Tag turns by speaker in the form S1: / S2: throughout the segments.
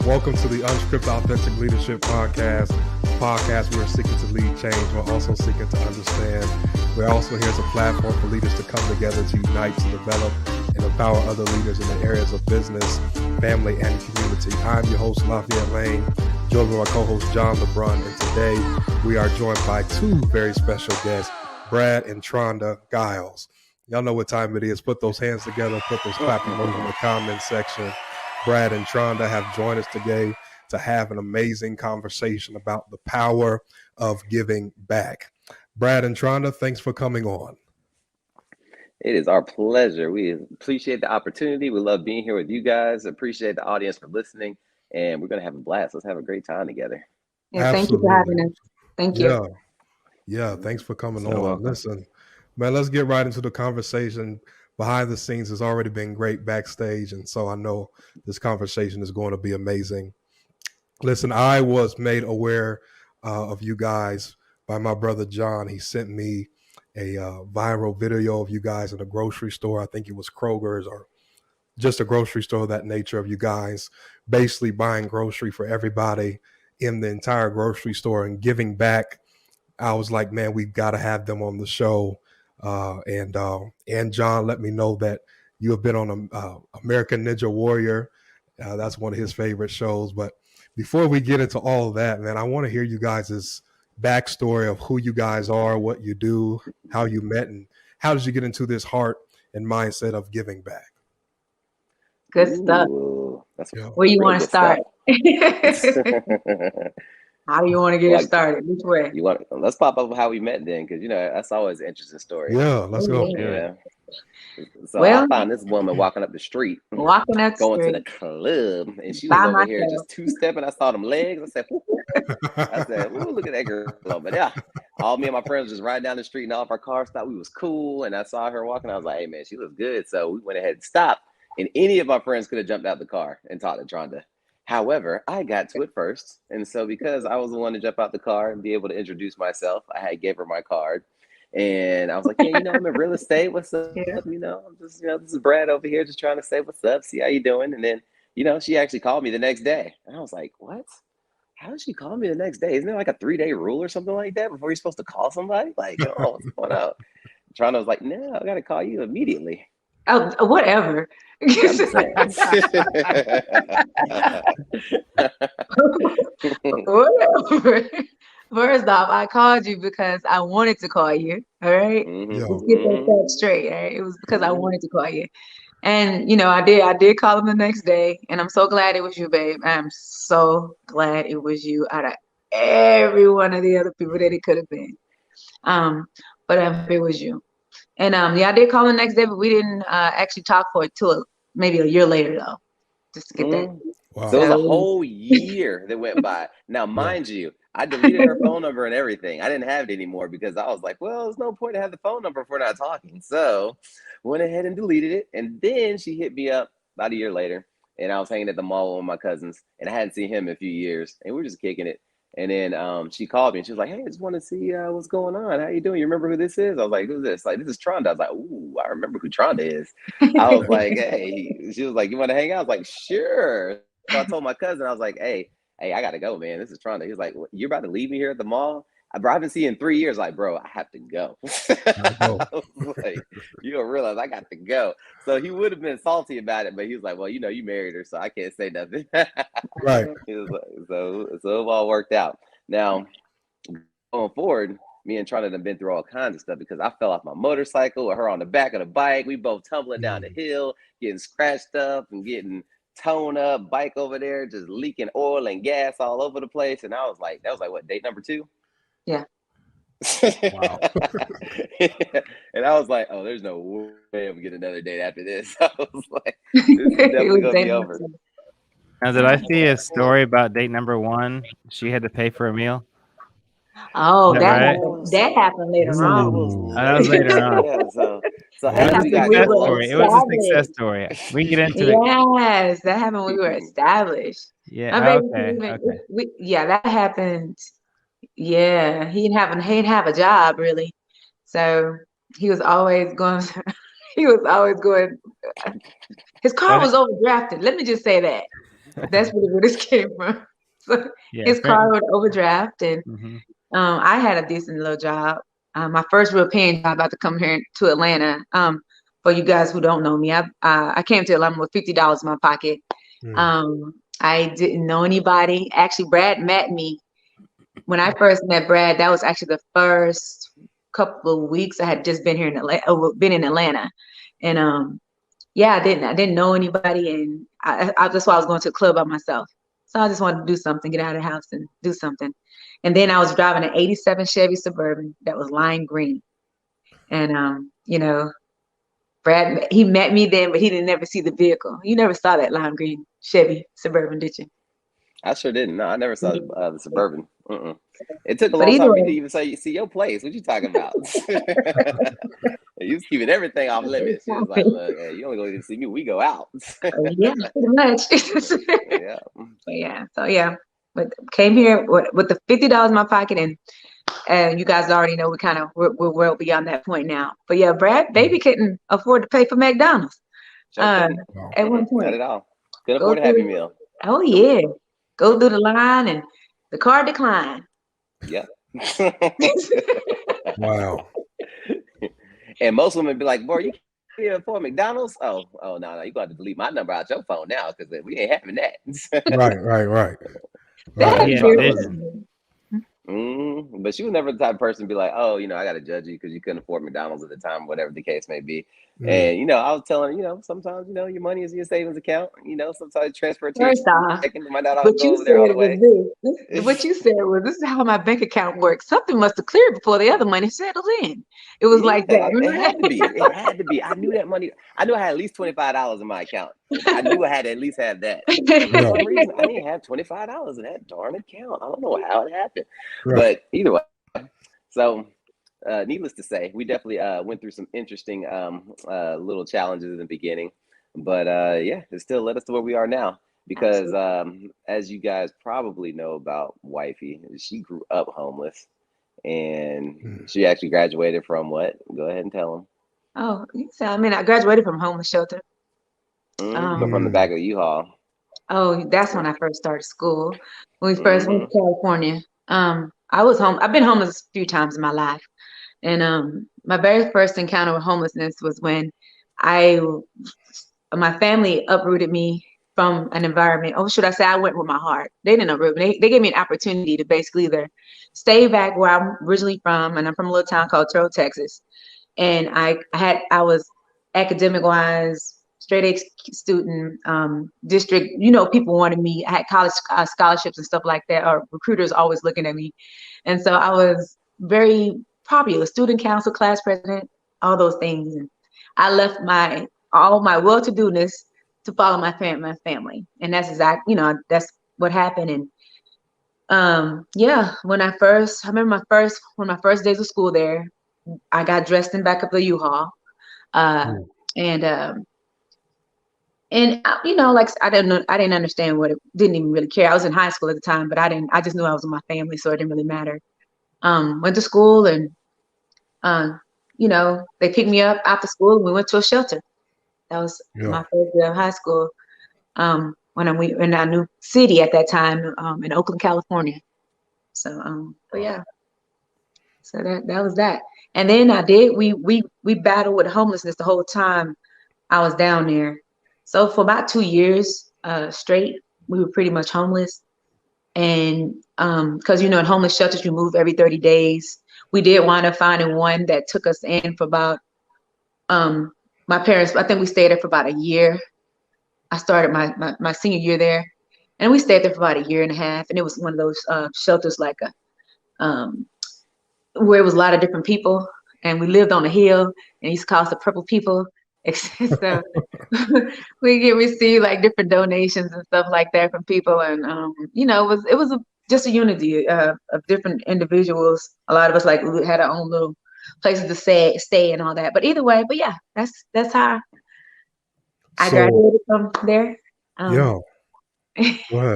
S1: Welcome to the Unscripted Authentic Leadership Podcast, a podcast where we're seeking to lead change while also seeking to understand. We're also here as a platform for leaders to come together to unite, to develop, and empower other leaders in the areas of business, family, and community. I'm your host, Lafayette Lane, joined by my co-host, John LeBrun, and today we are joined by two very special guests, Brad and Tronda Giles. Y'all know what time it is. Put those hands together, put those clapping emojis in the comment section. Brad and Tronda have joined us today to have an amazing conversation about the power of giving back. Brad and Tronda, thanks for coming on.
S2: It is our pleasure. We appreciate the opportunity. We love being here with you guys. Appreciate the audience for listening. And we're going to have a blast. Let's have a great time together.
S3: Yeah, thank you for having us. Thank you.
S1: Yeah, thanks for coming on.
S2: Welcome.
S1: Listen, man, let's get right into the conversation. Behind the scenes has already been great backstage, and so I know this conversation is going to be amazing. Listen, I was made aware of you guys by my brother John. He sent me a viral video of you guys in a grocery store. I think it was Kroger's or just a grocery store of that nature, of you guys basically buying grocery for everybody in the entire grocery store and giving back. I was like, man, we've got to have them on the show. And John let me know that you have been on American Ninja Warrior. That's one of his favorite shows. But before we get into all of that, man, I want to hear you guys' backstory of who you guys are, what you do, how you met, and how did you get into this heart and mindset of giving back?
S3: Good stuff. Where you want to start? How do you want to get it started? Which way?
S2: Let's pop up how we met then, because that's always an interesting story.
S1: Yeah, let's go.
S2: Yeah. So I found this woman walking up the street, going to the club, and she was over here just two-stepping. I saw them legs. I said, "Ooh, look at that girl." But yeah, all me and my friends just riding down the street, and all of our cars thought we was cool. And I saw her walking. I was like, "Hey man, she looks good." So we went ahead and stopped. And any of my friends could have jumped out the car and talked to Tronda. However, I got to it first. And so because I was the one to jump out the car and be able to introduce myself, I gave her my card. And I was like, yeah, I'm in real estate. What's up? I'm just, this is Brad over here just trying to say what's up, see how you doing. And then, she actually called me the next day. And I was like, what? How did she call me the next day? Isn't there like a 3-day rule or something like that before you're supposed to call somebody? Like, oh, what's going on? Tronda was like, no, I got to call you immediately.
S3: Oh, whatever. Whatever. First off, I called you because I wanted to call you. All right. Let's get that straight. All right? It was because I wanted to call you. And I did call him the next day. And I'm so glad it was you, babe. I'm so glad it was you out of every one of the other people that it could have been. But it was you. And I did call the next day, but we didn't actually talk for it till maybe a year later, though, just to get that.
S2: Wow. So it was a whole year that went by. Now, mind you, I deleted her phone number and everything. I didn't have it anymore because I was like, well, there's no point to have the phone number if we're not talking. So went ahead and deleted it. And then she hit me up about a year later, and I was hanging at the mall with my cousins, and I hadn't seen him in a few years, and we were just kicking it. And then she called me and she was like, hey, I just want to see what's going on. How you doing? You remember who this is? I was like, who's this? Like, this is Tronda. I was like, ooh, I remember who Tronda is. I was like, hey, she was like, you want to hang out? I was like, sure. So I told my cousin, I was like, hey, I got to go, man. This is Tronda. He was like, you're about to leave me here at the mall? I haven't seen you in 3 years. Like, bro, I have to go. I was like, you don't realize I got to go. So he would have been salty about it, but he was like, well, you married her, so I can't say nothing.
S1: Right.
S2: He was like, so it all worked out. Now, going forward, me and Tronda have been through all kinds of stuff because I fell off my motorcycle with her on the back of the bike. We both tumbling down the hill, getting scratched up and getting tone up, bike over there, just leaking oil and gas all over the place. And I was like, that was like, what, date number 2?
S3: Yeah.
S1: Wow.
S2: And I was like, oh, there's no way I'm gonna get another date after this. I was like, this is definitely gonna be over.
S4: Now, did I see a story about date number 1? She had to pay for a meal.
S3: Oh,
S4: that
S3: happened later on.
S4: That was later on.
S2: Yeah, so
S4: it was a success story. We can get into it.
S3: Yes, that happened when we were established.
S4: Yeah.
S3: Okay. That happened. Yeah, he didn't have a job really, so he was always going. His car was overdrafted. Let me just say that. That's where this came from. So his car was overdraft, and I had a decent little job. My first real paying job about to come here to Atlanta. For you guys who don't know me, I came to Atlanta with $50 in my pocket. I didn't know anybody. Actually, Brad met me. When I first met Brad, that was actually the first couple of weeks I had just been here in Atlanta, and yeah, I didn't know anybody, and that's why I was going to the club by myself. So I just wanted to do something, get out of the house and do something. And then I was driving an '87 Chevy Suburban that was lime green, and Brad, he met me then, but he didn't never see the vehicle. You never saw that lime green Chevy Suburban, did you?
S2: I sure didn't. No, I never saw the Suburban. It took a long time for you to even see your place. What you talking about? You was keeping everything off limits. She was like, look, hey, you only going to see me when we go out.
S3: Yeah, pretty much. Yeah. But came here with the $50 in my pocket, and you guys already know we're well beyond that point now. But yeah, Brad, baby couldn't afford to pay for McDonald's at one point.
S2: Not at all. Couldn't afford a Happy Meal.
S3: Oh yeah, go through the line and the card declined.
S2: Yeah.
S1: Wow.
S2: And most women be like, boy, you can't afford McDonald's? Oh, no, you got to delete my number out your phone now because we ain't having that.
S1: Right.
S2: But she was never the type of person to be like, oh, I got to judge you because you couldn't afford McDonald's at the time, whatever the case may be. And, I was telling her, sometimes, your money is in your savings account. Sometimes transfer to your checking. Might not always go over there all the way.
S3: What you said was, this is how my bank account works. Something must have cleared before the other money settled in. It was like that.
S2: It had to be. I knew that money. I knew I had at least $25 in my account. I knew I had to at least have that. For some reason, I didn't have $25 in that darn account. I don't know how it happened. But either way, so needless to say, we definitely went through some interesting little challenges in the beginning, but it still led us to where we are now. Because as you guys probably know about Wifey, she grew up homeless, and she actually graduated from what? Go ahead and tell them.
S3: Oh, I graduated from homeless shelter.
S2: But from the back of the U-Haul.
S3: Oh, that's when I first started school. When we first went to California. I was home. I've been homeless a few times in my life. And my very first encounter with homelessness was when my family uprooted me from an environment. Oh, should I say I went with my heart? They didn't uproot me. They gave me an opportunity to basically either stay back where I'm originally from, and I'm from a little town called Terrell, Texas. And I was academic wise, straight A student, district, people wanted me. I had college scholarships and stuff like that, or recruiters always looking at me. And so I was very popular, student council, class president, all those things. And I left all my well-to-do-ness to follow my family. And that's exactly, that's what happened. And when I remember one of my first days of school there, I got dressed in back of the U-Haul. And like I didn't understand didn't even really care. I was in high school at the time, but I just knew I was with my family, so it didn't really matter. Went to school, and they picked me up after school, and we went to a shelter. That was my first year of high school. When I went in our new city at that time, in Oakland, California. So, so that was that. And then we battled with homelessness the whole time I was down there. So for about 2 years straight, we were pretty much homeless. And because, in homeless shelters, you move every 30 days. We did wind up finding one that took us in for about, my parents, I think we stayed there for about a year. I started my senior year there, and we stayed there for about a year and a half. And it was one of those shelters like where it was a lot of different people, and we lived on a hill, and it used to call us the Purple People. So we receive like different donations and stuff like that from people, and it was just a unity of different individuals. A lot of us like had our own little places to stay and all that. But either way, that's how I graduated from there.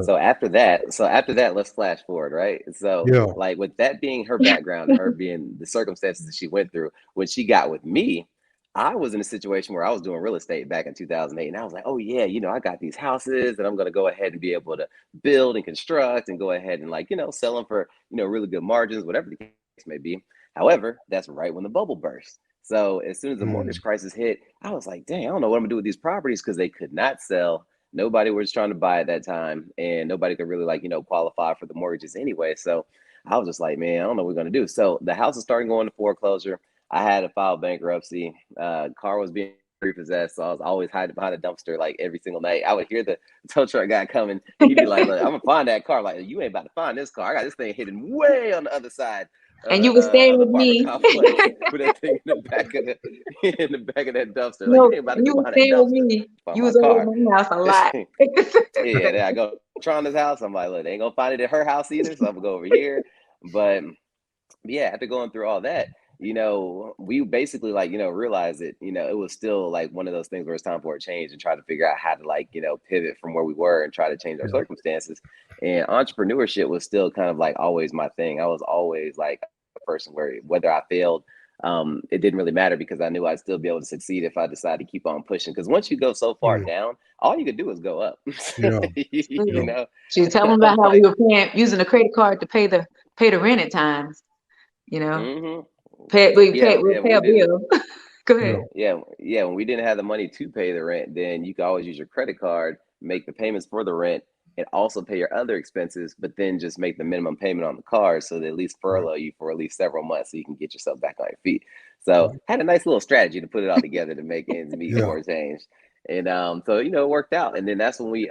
S2: So after that, let's flash forward, right? So like with that being her background and her being the circumstances that she went through, when she got with me, I was in a situation where I was doing real estate back in 2008, and I was like, oh yeah, I got these houses and I'm going to go ahead and be able to build and construct and go ahead and sell them for, really good margins, whatever the case may be. However, that's right when the bubble burst. So as soon as the mortgage crisis hit, I was like, dang, I don't know what I'm gonna do with these properties because they could not sell. Nobody was trying to buy at that time, and nobody could really qualify for the mortgages anyway. So I was just like, man, I don't know what we're gonna do. So the house is starting going to foreclosure. I had to file bankruptcy. Car was being repossessed, so I was always hiding behind a dumpster like every single night. I would hear the tow truck guy coming. He'd be like, look, I'm gonna find that car. Like, you ain't about to find this car. I got this thing hidden way on the other side.
S3: And you were staying with me.
S2: With that thing in the back of that dumpster.
S3: No, like, you ain't about to you were staying with me. You was over at my house a lot.
S2: Yeah, then I go to Tronda's house. I'm like, look, they ain't gonna find it at her house either, so I'm gonna go over here. But yeah, after going through all that, we basically realized that, it was still like one of those things where it's time for a change and try to figure out how to pivot from where we were and try to change our circumstances. And entrepreneurship was still kind of like always my thing. I was always like a person where whether I failed, it didn't really matter because I knew I'd still be able to succeed if I decided to keep on pushing. Because once you go so far down, all you could do is go up.
S3: She was telling about how we were using a credit card to pay the rent at times. Pay a bill. Go ahead.
S2: Yeah. When we didn't have the money to pay the rent, then you could always use your credit card, make the payments for the rent, and also pay your other expenses, but then just make the minimum payment on the card so they at least furlough you for at least several months so you can get yourself back on your feet. So had a nice little strategy to put it all together to make ends meet for a change. And so it worked out. And then that's when we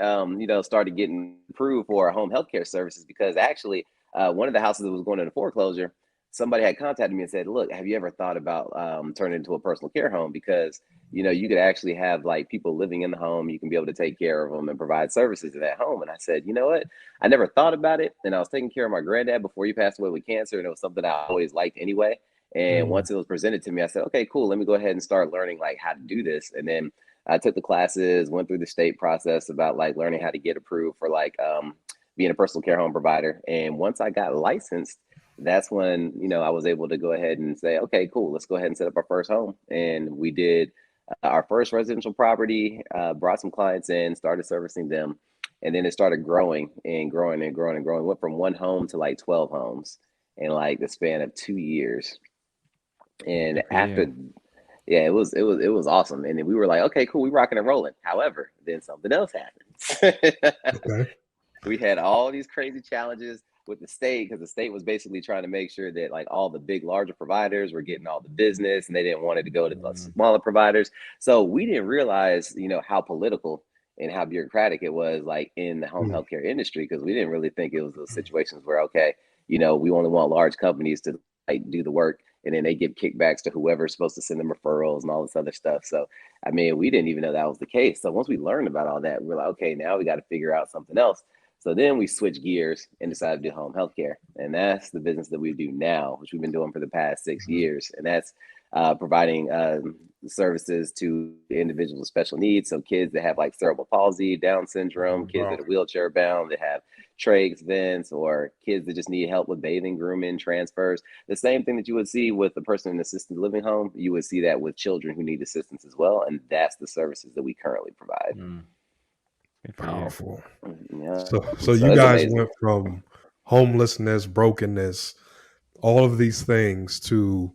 S2: started getting approved for our home healthcare services, because actually one of the houses that was going into foreclosure, somebody had contacted me and said, look, have you ever thought about turning it into a personal care home? Because, you could actually have like people living in the home. You can be able to take care of them and provide services in that home. And I said, you know what? I never thought about it. And I was taking care of my granddad before he passed away with cancer. And it was something I always liked anyway. And once it was presented to me, I said, okay, cool. Let me go ahead and start learning like how to do this. And then I took the classes, went through the state process about like learning how to get approved for like being a personal care home provider. And once I got licensed, that's when, I was able to go ahead and say, okay, cool, let's go ahead and set up our first home. And we did our first residential property, brought some clients in, started servicing them. And then it started growing and growing and growing and growing. Went from one home to like 12 homes in like the span of 2 years. And after, it was awesome. And then we were like, okay, cool, we rocking and rolling. However, then something else happened. We had all these crazy challenges with the state, because the state was basically trying to make sure that like all the big larger providers were getting all the business, and they didn't want it to go to the smaller providers. So we didn't realize, how political and how bureaucratic it was like in the home healthcare industry, because we didn't really think it was those situations where, okay, we only want large companies to like do the work, and then they give kickbacks to whoever's supposed to send them referrals and all this other stuff. So, I mean, we didn't even know that was the case. So once we learned about all that, we're like, okay, now we got to figure out something else. So then we switched gears and decided to do home healthcare. And that's the business that we do now, which we've been doing for the past 6 years. And that's providing services to individuals with special needs. So kids that have like cerebral palsy, Down syndrome, kids that are wheelchair bound, that have trachs, vents, or kids that just need help with bathing, grooming, transfers. The same thing that you would see with a person in an assisted living home, you would see that with children who need assistance as well. And that's the services that we currently provide.
S1: Powerful. So you guys went from homelessness, brokenness, all of these things to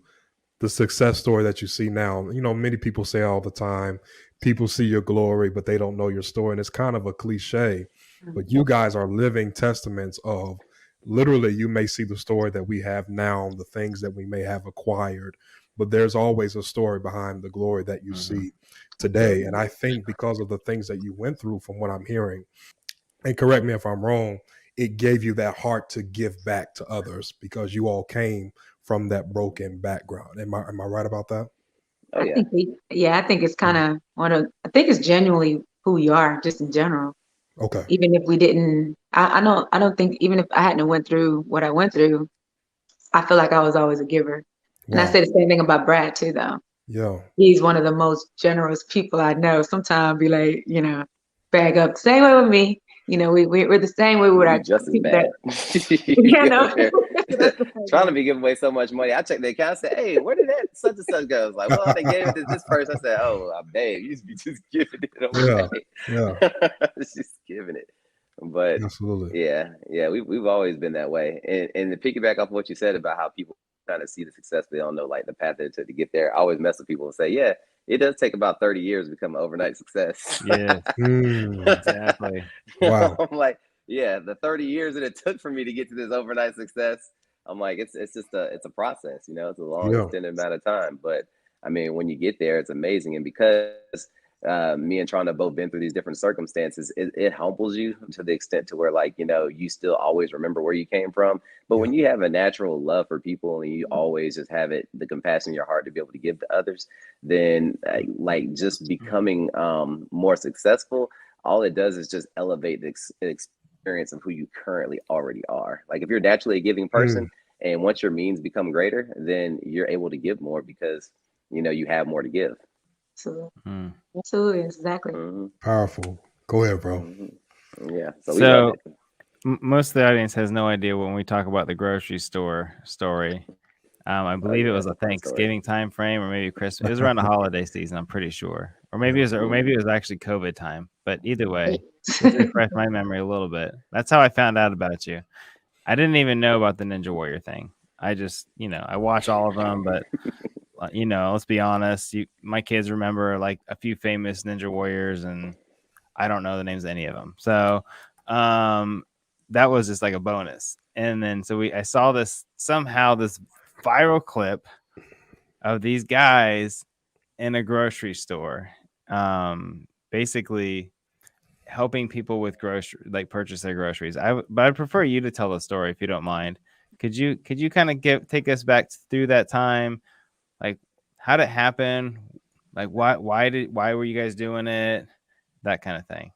S1: the success story that you see now. Many people say all the time, people see your glory, but they don't know your story. And it's kind of a cliche, but you guys are living testaments of literally, you may see the story that we have now, the things that we may have acquired, but there's always a story behind the glory that you see today. And I think because of the things that you went through, from what I'm hearing, and correct me if I'm wrong, it gave you that heart to give back to others because you all came from that broken background. Am I right about that?
S2: Oh,
S3: yeah. I think it's kind of I think it's genuinely who we are, just in general.
S1: Okay.
S3: Even if we didn't, I don't think, even if I hadn't went through what I went through, I feel like I was always a giver. Wow. And I say the same thing about Brad too, though.
S1: Yeah.
S3: He's one of the most generous people I know. Sometimes be like, bag up. Same way with me. We're the same way with our
S2: just as bad. trying to be giving away so much money. I checked the account. I said, "Hey, where did that such and such go?" I was like, "Well, they gave it to this person." I said, "Oh, babe, you used to be just giving it away." Just giving it. But absolutely, yeah, we've always been that way. And to piggyback off what you said about how people kind of see the success, but they don't know like the path that it took to get there. I always mess with people and say, yeah, it does take about 30 years to become an overnight success.
S4: Yeah, exactly.
S2: Wow. I'm like, yeah, the 30 years that it took for me to get to this overnight success, I'm like, it's just it's a process, you know, it's a long extended amount of time. But I mean, when you get there, it's amazing. And because me and Tronda both been through these different circumstances, it humbles you to the extent to where, like, you know, you still always remember where you came from. But when you have a natural love for people and you always just have the compassion in your heart to be able to give to others, then like just becoming more successful, all it does is just elevate the experience of who you currently already are. Like if you're naturally a giving person and once your means become greater, then you're able to give more because, you know, you have more to give.
S3: Absolutely, exactly.
S1: Powerful. Go ahead, bro.
S2: Yeah.
S4: So most of the audience has no idea when we talk about the grocery store story. I believe it was a Thanksgiving time frame, or maybe Christmas. It was around the holiday season, I'm pretty sure, or maybe it was actually COVID time. But either way, just refresh my memory a little bit. That's how I found out about you. I didn't even know about the Ninja Warrior thing. I just, you know, I watch all of them, but you know, let's be honest. My kids remember like a few famous Ninja Warriors, and I don't know the names of any of them. So that was just like a bonus. And then I saw this viral clip of these guys in a grocery store, basically helping people with purchase their groceries. But I'd prefer you to tell the story if you don't mind. Could you kind of take us back through that time? Like, how did it happen? Like, why were you guys doing it? That kind of thing.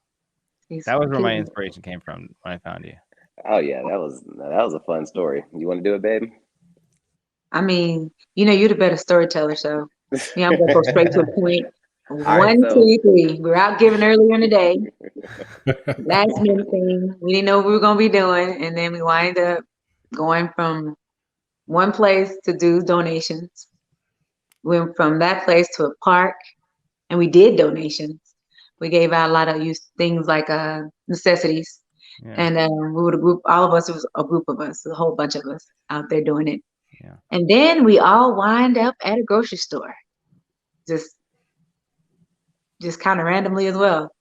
S4: That was where my inspiration came from when I found you.
S2: Oh yeah, that was a fun story. You want to do it, babe?
S3: I mean, you know, you're the better storyteller, so yeah, I'm gonna go straight to the point. One, 2, 3. We were out giving earlier in the day. Last minute thing. We didn't know what we were gonna be doing, and then we wind up going from one place to do donations. Went from that place to a park, and we did donations. We gave out a lot of things like necessities. Yeah. And we were a group, all of us, it was a group of us, a whole bunch of us out there doing it. Yeah. And then we all wind up at a grocery store. Just kind of randomly as well.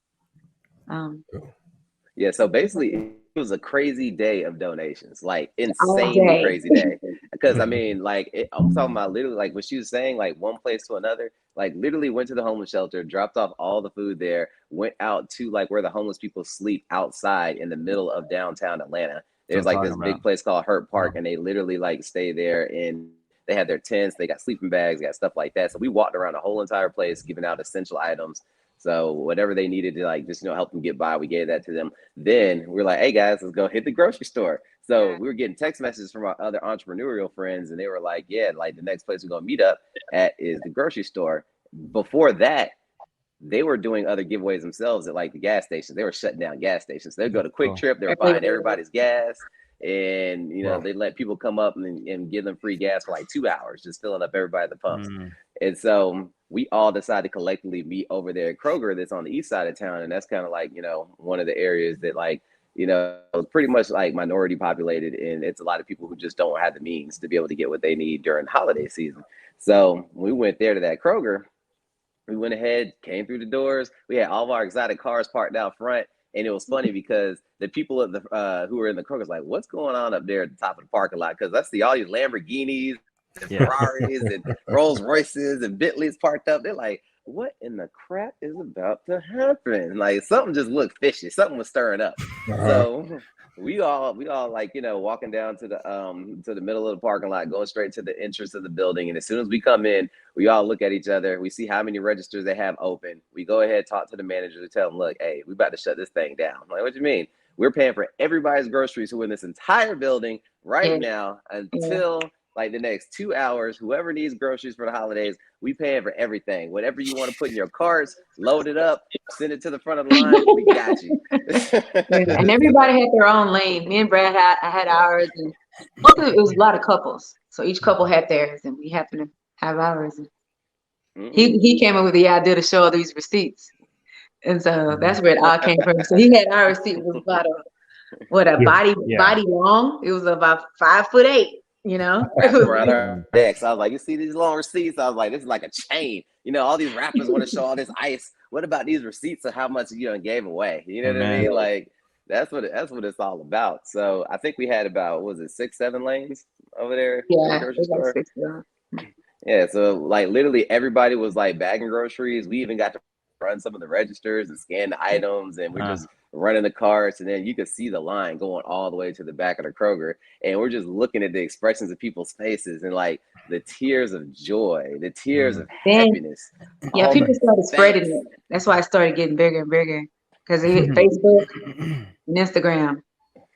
S2: Yeah, so basically it was a crazy day of donations, like insanely crazy day. Because I mean, like I'm talking about literally like what she was saying, like one place to another, like literally went to the homeless shelter, dropped off all the food there, went out to like where the homeless people sleep outside in the middle of downtown Atlanta. There's like this big place called Hurt Park, and they literally like stay there, and they had their tents, they got sleeping bags, got stuff like that. So we walked around the whole entire place, giving out essential items. So whatever they needed to like just, you know, help them get by, we gave that to them. Then we're like, hey guys, let's go hit the grocery store. So we were getting text messages from our other entrepreneurial friends, and they were like, yeah, like the next place we're gonna meet up at is the grocery store. Before that, they were doing other giveaways themselves at like the gas stations. They were shutting down gas stations. They'd go to Quick Trip, they were buying everybody's gas. And, you know, they let people come up and give them free gas for like 2 hours, just filling up everybody at the pumps. And so we all decided to collectively meet over there at Kroger that's on the east side of town. And that's kind of like, you know, one of the areas that like, you know, pretty much like minority populated. And it's a lot of people who just don't have the means to be able to get what they need during holiday season. So we went there to that Kroger. We went ahead, came through the doors. We had all of our exotic cars parked out front. And it was funny because the people at the who were in the Kroger was like, what's going on up there at the top of the parking lot? Because I see all these Lamborghinis and Ferraris and Rolls Royces and Bentleys parked up. They're like, what in the crap is about to happen? Like something just looked fishy. Something was stirring up. So we all like, you know, walking down to the middle of the parking lot, going straight to the entrance of the building. And as soon as we come in, we all look at each other. We see how many registers they have open. We go ahead, talk to the manager to tell them, look, hey, we about to shut this thing down. I'm like, what do you mean? We're paying for everybody's groceries who are in this entire building right now until like the next 2 hours. Whoever needs groceries for the holidays, we paying for everything. Whatever you want to put in your carts, load it up, send it to the front of the line. We got you.
S3: And everybody had their own lane. Me and Brad had ours, and Most of it was a lot of couples. So each couple had theirs, and we happened to have ours. He came up with the idea to show all these receipts. And so that's where it all came from. So he had our receipt. It was about body long. It was about 5'8", you know.
S2: Around our decks. I was like, you see these long receipts? I was like, this is like a chain. You know, all these rappers want to show all this ice. What about these receipts of how much you gave away? You know what I mean? Like that's what it's all about. So I think we had about 6-7 lanes over there.
S3: Yeah,
S2: the grocery store. Yeah, so like literally everybody was like bagging groceries. We even got to run some of the registers and scan the items, and we're just running the carts, and then you could see the line going all the way to the back of the Kroger, and we're just looking at the expressions of people's faces and like the tears of joy, the tears of happiness.
S3: Yeah, people started spreading it. That's why it started getting bigger and bigger, because it hit Facebook and Instagram.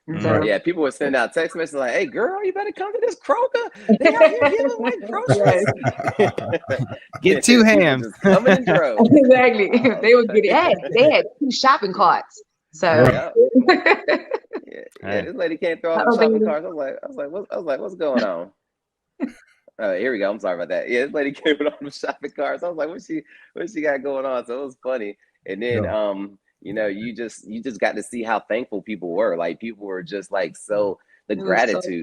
S3: And so,
S2: yeah, people were sending out text messages like, "Hey, girl, you better come to this Kroger. They out here giving away groceries.
S4: Get 2 hams."
S2: Just coming in droves.
S3: Exactly. They would get it. They had 2 shopping carts. So
S2: yeah, this lady came through all the shopping carts. I was like, what's going on? Here we go. I'm sorry about that. Yeah, this lady came with all the shopping carts. I was like, what's she got going on? So it was funny. And then you know, you just got to see how thankful people were. Like people were just like the gratitude.